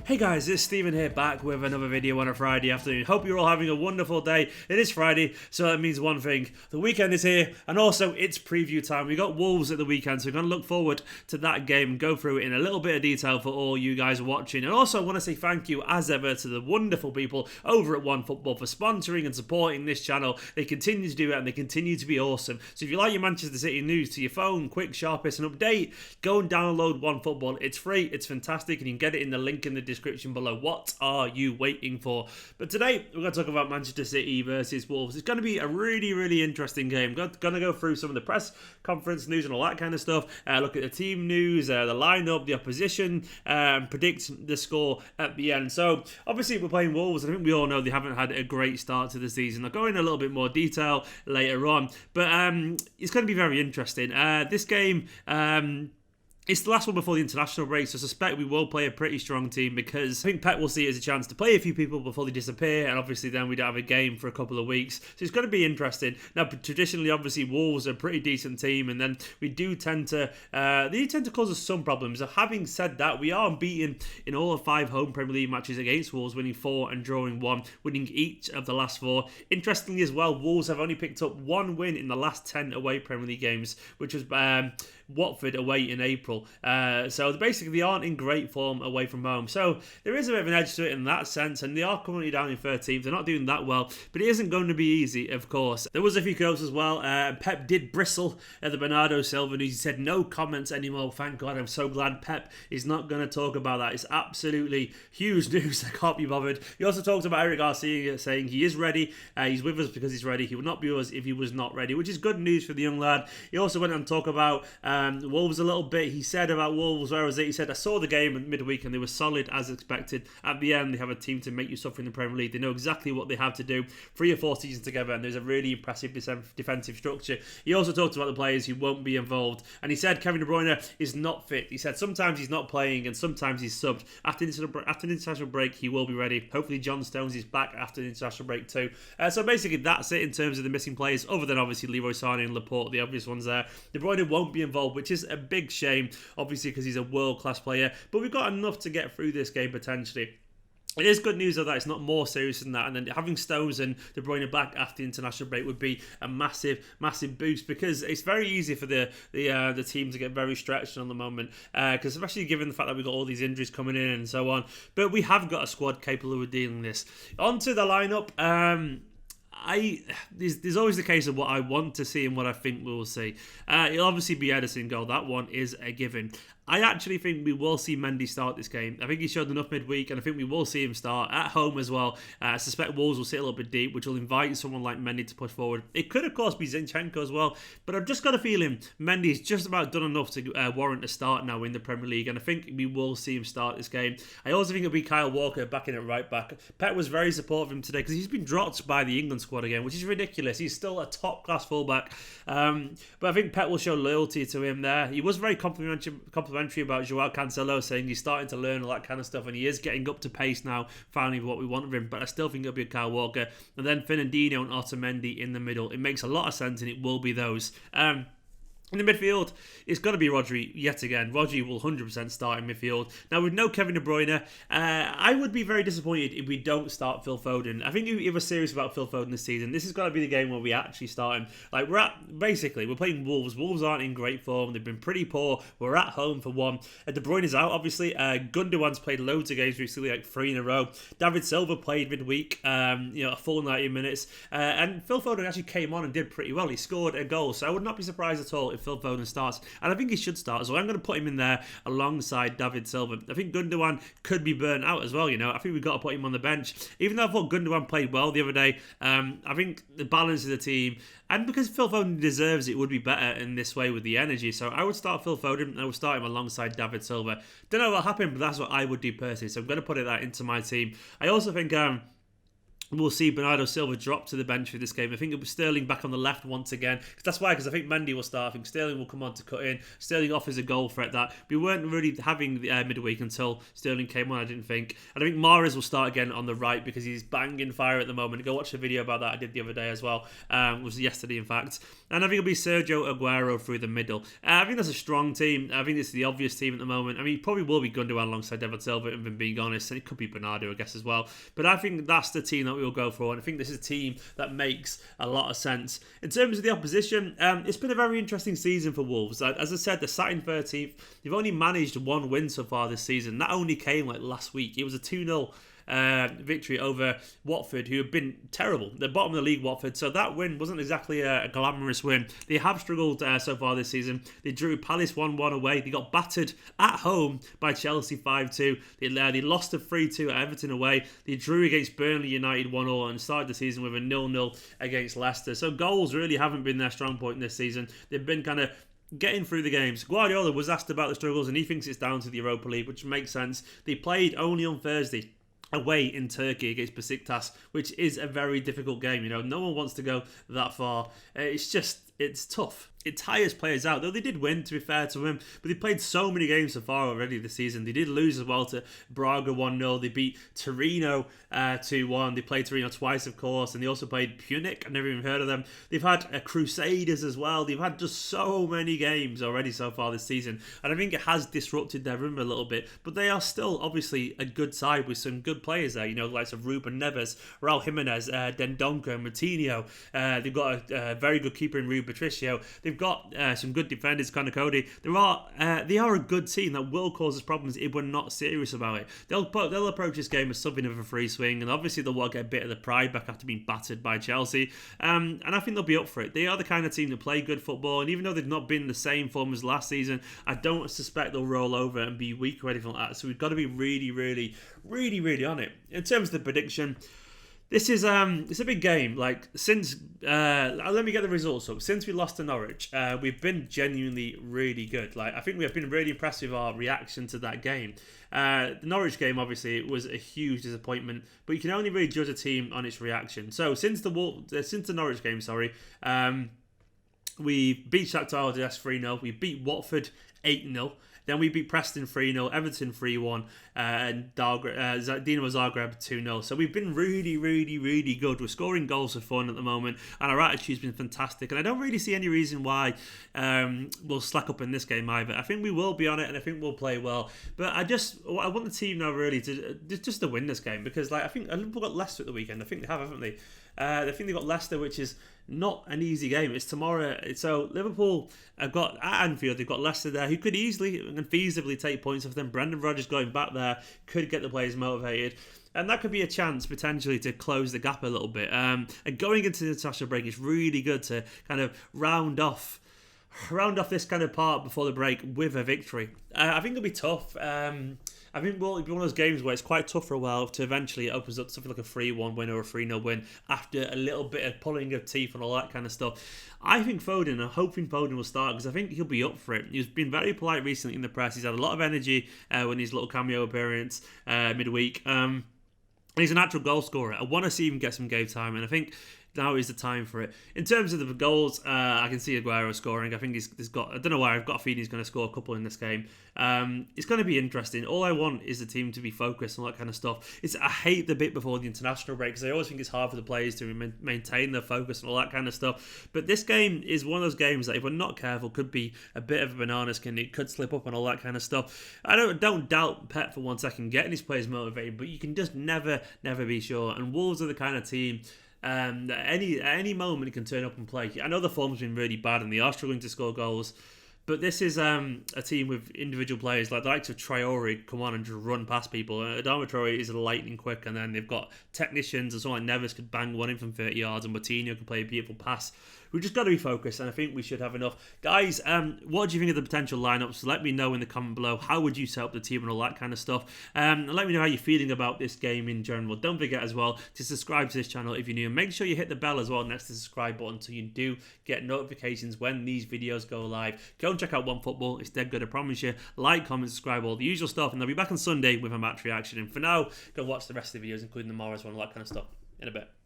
Hey guys, it's Steven here, back with another video on a Friday afternoon. Hope you're all having a wonderful day. It is Friday, so that means one thing. The weekend is here, and also it's preview time. We got Wolves at the weekend, so we're going to look forward to that game and go through it in a little bit of detail for all you guys watching. And also I want to say thank you, as ever, to the wonderful people over at OneFootball for sponsoring and supporting this channel. They continue to do it, and they continue to be awesome. So if you like your Manchester City news to your phone, quick, sharpest, and update, go and download OneFootball. It's free, it's fantastic, and you can get it in the link in the description below. What are you waiting for? But today we're going to talk about Manchester City versus Wolves. It's going to be a really interesting game. Going to go through some of the press conference news and all that kind of stuff. Look at the team news, the lineup, the opposition, predict the score at the end. So obviously we're playing Wolves. I think we all know they haven't had a great start to the season. I'll go in a little bit more detail later on, but it's going to be very interesting. This game, it's the last one before the international break, so I suspect we will play a pretty strong team, because I think Pep will see it as a chance to play a few people before they disappear, and obviously then we don't have a game for a couple of weeks. So it's going to be interesting. Now, traditionally, obviously, Wolves are a pretty decent team, and then we do tend to, they tend to cause us some problems. So having said that, we are unbeaten in all of 5 home Premier League matches against Wolves, winning 4 and drawing 1, winning each of the last 4. Interestingly as well, Wolves have only picked up 1 win in the last 10 away Premier League games, which was Watford away in April. So basically they aren't in great form away from home. So there is a bit of an edge to it in that sense, and they are currently down in 13th. They're not doing that well, but it isn't going to be easy, of course. There was a few quotes as well. Pep did bristle at the Bernardo Silva news. He said no comments anymore. Thank God. I'm so glad Pep is not going to talk about that. It's absolutely huge news. I can't be bothered. He also talked about Eric Garcia saying he is ready. He's with us because he's ready. He would not be with us if he was not ready, which is good news for the young lad. He also went on to talk about Wolves a little bit. He said about Wolves, where was it? He said, I saw the game at midweek and they were solid as expected. At the end, they have a team to make you suffer in the Premier League. They know exactly what they have to do. 3 or 4 seasons together, and there's a really impressive defensive structure. He also talked about the players who won't be involved, and he said Kevin De Bruyne is not fit. He said sometimes he's not playing and sometimes he's subbed. After the international break, he will be ready. Hopefully John Stones is back after the international break too. So basically that's it in terms of the missing players, other than obviously Leroy Sané and Laporte, the obvious ones there. De Bruyne won't be involved, which is a big shame, obviously, because he's a world-class player, but we've got enough to get through this game potentially. It is good news though that it's not more serious than that, and then having Stones and De Bruyne back after the international break would be a massive boost, because it's very easy for the team to get very stretched on the moment, because especially given the fact that we've got all these injuries coming in and so on. But we have got a squad capable of dealing this. Onto the lineup. There's always the case of what I want to see and what I think we will see. It'll obviously be Ederson goal. That one is a given. I actually think we will see Mendy start this game. I think he showed enough midweek, and I think we will see him start at home as well. I suspect Wolves will sit a little bit deep, which will invite someone like Mendy to push forward. It could, of course, be Zinchenko as well, but I've just got a feeling Mendy's just about done enough to warrant a start now in the Premier League, and I think we will see him start this game. I also think it'll be Kyle Walker backing at right back. Pep was very supportive of him today, because he's been dropped by the England squad again, which is ridiculous. He's still a top-class fullback, but I think Pep will show loyalty to him there. He was very complimentary about Joao Cancelo, saying he's starting to learn all that kind of stuff, and he is getting up to pace now, finally, what we want of him. But I still think it'll be Kyle Walker, and then Fernandinho and Otamendi in the middle. It makes a lot of sense, and it will be those. In the midfield, it's got to be Rodri yet again. Rodri will 100% start in midfield. Now, with no Kevin De Bruyne, I would be very disappointed if we don't start Phil Foden. I think if we're serious about Phil Foden this season, this has got to be the game where we actually start him. Like, we're playing Wolves. Wolves aren't in great form. They've been pretty poor. We're at home for one. De Bruyne is out, obviously. Gundogan's played loads of games recently, like 3 in a row. David Silva played midweek, a full 90 minutes. And Phil Foden actually came on and did pretty well. He scored a goal, so I would not be surprised at all if Phil Foden starts, and I think he should start, so I'm going to put him in there alongside David Silva. I think Gundogan could be burnt out as well, I think we've got to put him on the bench, even though I thought Gundogan played well the other day. I think the balance of the team, and because Phil Foden deserves it, would be better in this way with the energy, so I would start Phil Foden. I would start him alongside David Silva. Don't know what happened, but that's what I would do personally, so I'm going to put that into my team. I also think we'll see Bernardo Silva drop to the bench for this game. I think it was Sterling back on the left once again. Because I think Mendy will start. I think Sterling will come on to cut in. Sterling offers a goal threat that we weren't really having midweek until Sterling came on, I didn't think. And I think Mahrez will start again on the right because he's banging fire at the moment. Go watch the video about that I did the other day as well. It was yesterday, in fact. And I think it'll be Sergio Aguero through the middle. I think that's a strong team. I think it's the obvious team at the moment. I mean, it probably will be Gundogan alongside David Silva, if I'm being honest. And it could be Bernardo, I guess, as well. But I think that's the team that we'll go for, and I think this is a team that makes a lot of sense. In terms of the opposition, it's been a very interesting season for Wolves. As I said, they're sat in 13th. They've only managed one win so far this season. That only came last week. It was a 2-0 victory over Watford, who have been terrible. They're bottom of the league, Watford, so that win wasn't exactly a glamorous win. They have struggled so far this season. They drew Palace 1-1 away. They got battered at home by Chelsea 5-2. They lost a 3-2 at Everton away. They drew against Burnley United 1-0 and started the season with a 0-0 against Leicester. So goals really haven't been their strong point this season. They've been kind of getting through the games. Guardiola was asked about the struggles and he thinks it's down to the Europa League, which makes sense. They played only on Thursday away in Turkey against Besiktas, which is a very difficult game. No one wants to go that far. It's tough. It tires players out, though they did win, to be fair to him, but they played so many games so far already this season. They did lose as well to Braga 1-0. They beat Torino 2-1. They played Torino twice, of course, and they also played Punic. I've never even heard of them. They've had Crusaders as well. They've had just so many games already so far this season, and I think it has disrupted their rhythm a little bit, but they are still obviously a good side with some good players there, like Ruben Neves, Raul Jimenez, Dendoncker, Moutinho. They've got a very good keeper in Rui Patricio. They've got some good defenders, Connor Cody. They are a good team that will cause us problems if we're not serious about it. They'll approach this game as something of a free swing, and obviously they'll want to get a bit of the pride back after being battered by Chelsea. And I think they'll be up for it. They are the kind of team that play good football, and even though they've not been the same form as last season, I don't suspect they'll roll over and be weak or anything like that. So we've got to be really, really, really, really on it. In terms of the prediction, this is it's a big game. Since let me get the results up. Since we lost to Norwich, we've been genuinely really good. I think we have been really impressed with our reaction to that game. The Norwich game, obviously, it was a huge disappointment, but you can only really judge a team on its reaction. So since the Norwich game, we beat Shakhtar Donetsk 3-0. We beat Watford 8-0. Then we beat Preston 3-0, Everton 3-1, and Dinamo Zagreb 2-0. So we've been really, really, really good. We're scoring goals for fun at the moment, and our attitude's been fantastic. And I don't really see any reason why we'll slack up in this game either. I think we will be on it, and I think we'll play well. But I want the team now really to win this game, because I think Liverpool got Leicester at the weekend. I think they have, haven't they? I think they've got Leicester, which is not an easy game. It's tomorrow. So Liverpool have got at Anfield, they've got Leicester there, who could easily and feasibly take points off them. Brendan Rodgers going back there could get the players motivated, and that could be a chance potentially to close the gap a little bit. And going into the international break, it's really good to kind of round off this kind of part before the break with a victory. I think it'll be tough. I think it'll be one of those games where it's quite tough for a while to eventually it opens up something like a 3-1 win or a 3-0 win after a little bit of pulling of teeth and all that kind of stuff. I'm hoping Foden will start, because I think he'll be up for it. He's been very polite recently in the press. He's had a lot of energy when his little cameo appearance midweek. And he's a natural goal scorer. I want to see him get some game time, and I think now is the time for it. In terms of the goals, I can see Aguero scoring. I think he's got. I don't know why. I've got a feeling he's going to score a couple in this game. It's going to be interesting. All I want is the team to be focused and all that kind of stuff. I hate the bit before the international break, because I always think it's hard for the players to maintain their focus and all that kind of stuff. But this game is one of those games that, if we're not careful, could be a bit of a banana skin. It could slip up and all that kind of stuff. I don't doubt Pep for 1 second getting his players motivated, but you can just never be sure. And Wolves are the kind of team at any moment it can turn up and play. I know the form's been really bad and they are struggling to score goals, but this is a team with individual players like the likes of Traore come on and just run past people. Adama Traore is lightning quick, and then they've got technicians and someone like Neves could bang one in from 30 yards, and Moutinho can play a beautiful pass. We've just got to be focused, and I think we should have enough. Guys, what do you think of the potential lineups? Let me know in the comment below. How would you set up the team and all that kind of stuff? And let me know how you're feeling about this game in general. Don't forget as well to subscribe to this channel if you're new. Make sure you hit the bell as well next to the subscribe button so you do get notifications when these videos go live. Go and check out OneFootball. It's dead good, I promise you. Like, comment, subscribe, all the usual stuff. And I'll be back on Sunday with a match reaction. And for now, go watch the rest of the videos, including the Mahrez one, all that kind of stuff. In a bit.